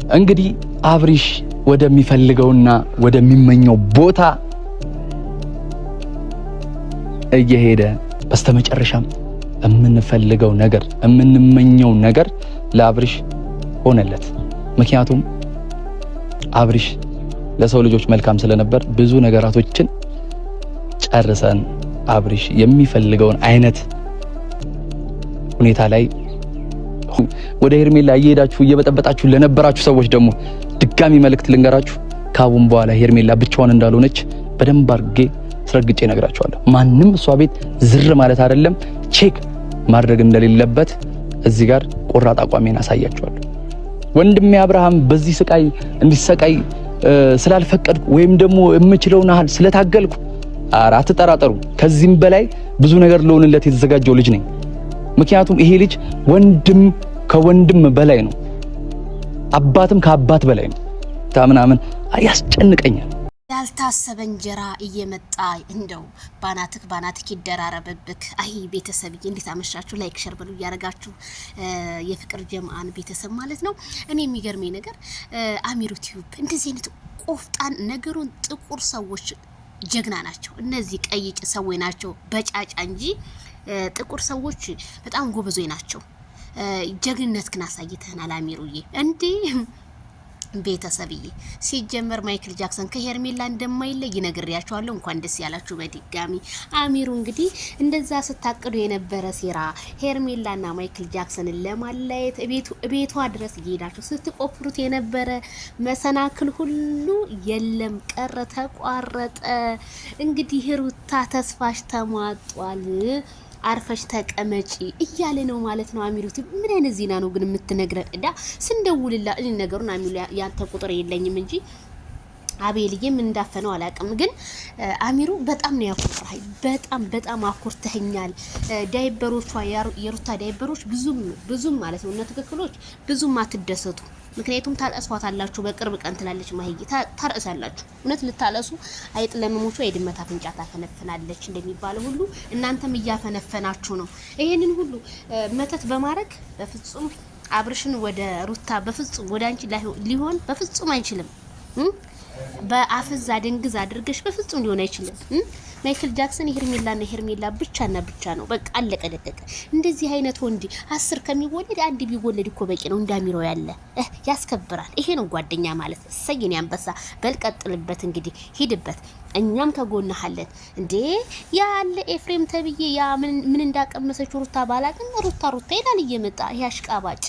እንግዲህ አብሪሽ ወደሚፈልገውና ወደሚመኘው ቦታ እየሄደ በስተመጨረሻም የምንፈልገው ነገር የምንመኘው ነገር ለአብሪሽ ሆነለት። ምክንያቱም አብሪሽ ለሰው ልጆች መልካም ስለነበር ብዙ ነገራቶችን ጨርሰን አብሪሽ የሚፈልገውን አይነት ሁኔታ ላይ ወደ ሄርሜላ እየሄዳችሁ እየበጠበጣችሁ ለነበራችሁ ሰዎች ደግሞ ድጋሚ መልእክት ልንገራችሁ። ካሁን በኋላ ሄርሜላ ብቻዋን እንዳልሆነች በደንብ አድርጌ ስረግጬ ነግራችኋለሁ። ማንም እሷ ቤት ዝር ማለት አይደለም ቼክ ማድረግ እንደሌለበት እዚህ ጋር ቆራጥ አቋሜን አሳያችኋለሁ። ወንድሜ አብርሃም በዚህ ስቃይ እንዲሰቃይ ስላልፈቀድኩ ወይም ደግሞ የምችለውን ያህል ስለታገልኩ አትጠራጠሩ፣ ከዚህም በላይ ብዙ ነገር ለሆንለት የተዘጋጀው ልጅ ነኝ። ምክንያቱም ይሄ ልጅ ወንድም ከወንድም በላይ ነው፣ አባትም ከአባት በላይ ነው። ታምናምን ያስጨንቀኛል። ያልታሰበ እንጀራ እየመጣ እንደው ባናትክ ይደራረበብክ። አይ ቤተሰብዬ እንዴት አመሻችሁ? ላይክ ሸር በሉ እያረጋችሁ የፍቅር ጀማአን ቤተሰብ ማለት ነው። እኔ የሚገርመኝ ነገር አሚሩ ቲዩብ እንደዚህ አይነት ቆፍጣን ነገሩን ጥቁር ሰዎች ጀግና ናቸው። እነዚህ ቀይ ሰዎች ናቸው በጫጫ እንጂ ጥቁር ሰዎች በጣም ጎበዞች ናቸው። ጀግንነት ግን አሳይተናል አሚሩዬ እንዴ ቤተሰብዬ። ሲጀመር ማይክል ጃክሰን ከሄርሜላ እንደማይለይ ይነግሪያችኋለሁ። እንኳን ደስ ያላችሁ በድጋሚ። አሚሩ እንግዲህ እንደዛ ስታቅዱ የነበረ ሴራ ሄርሜላና ማይክል ጃክሰንን ለማለየት ቤቷ ድረስ እየሄዳችሁ ስትቆፍሩት የነበረ መሰናክል ሁሉ የለም ቀረ፣ ተቋረጠ። እንግዲህ ሩታ ተስፋሽ ተሟጧል፣ አርፈሽ ተቀመጪ እያለ ነው ማለት ነው። አሚሩት ምን አይነት ዜና ነው ግን የምትነግረን? እዳ ስንደውልላ እኔ ነገሩን አሚሩ ያንተ ቁጥር የለኝም እንጂ አቤልዬም እንዳፈነው አላቅም። ግን አሚሩ በጣም ነው ያኮራኝ፣ በጣም አኮርተኛል። ዳይበሮቿ የሩታ ዳይበሮች ብዙም ማለት ነው እና ትክክሎች ብዙም አትደሰቱ። ምክንያቱም ታለስዋታላችሁ በቅርብ ቀን ትላለች ማህይ ታረሳላችሁ። እውነት ልታለሱ አይጥ ለመሞቹ የድመት አፍንጫ ታፈነፍናለች እንደሚባለው ሁሉ እናንተም እያፈነፈናችሁ ነው። ይሄንን ሁሉ መተት በማድረግ በፍጹም አብርሽን ወደ ሩታ በፍጹም ወደ አንቺ ሊሆን በፍጹም አይችልም። በአፍዛ ደንግዝ አድርገሽ በፍጹም ሊሆን አይችልም። ማይክል ጃክሰን ሄርሜላ ብቻና ብቻ ነው። በቃ አለቀ ደቀቀ። እንደዚህ አይነት ወንድ 10 ከሚወለድ አንድ ቢወለድ እኮ በቂ ነው። እንዳሚረው ያለ ያስከብራል። ይሄ ነው ጓደኛ ማለት። ሰይን ያንበሳ በልቀጥልበት እንግዲህ ሂድበት። እኛም ከጎናሃለን እንዴ ያለ ኤፍሬም ተብዬ ያ ምን እንዳቀመሰች ሩታ ባላቅም ሩታ ይላል እየመጣ ያሽቃባጭ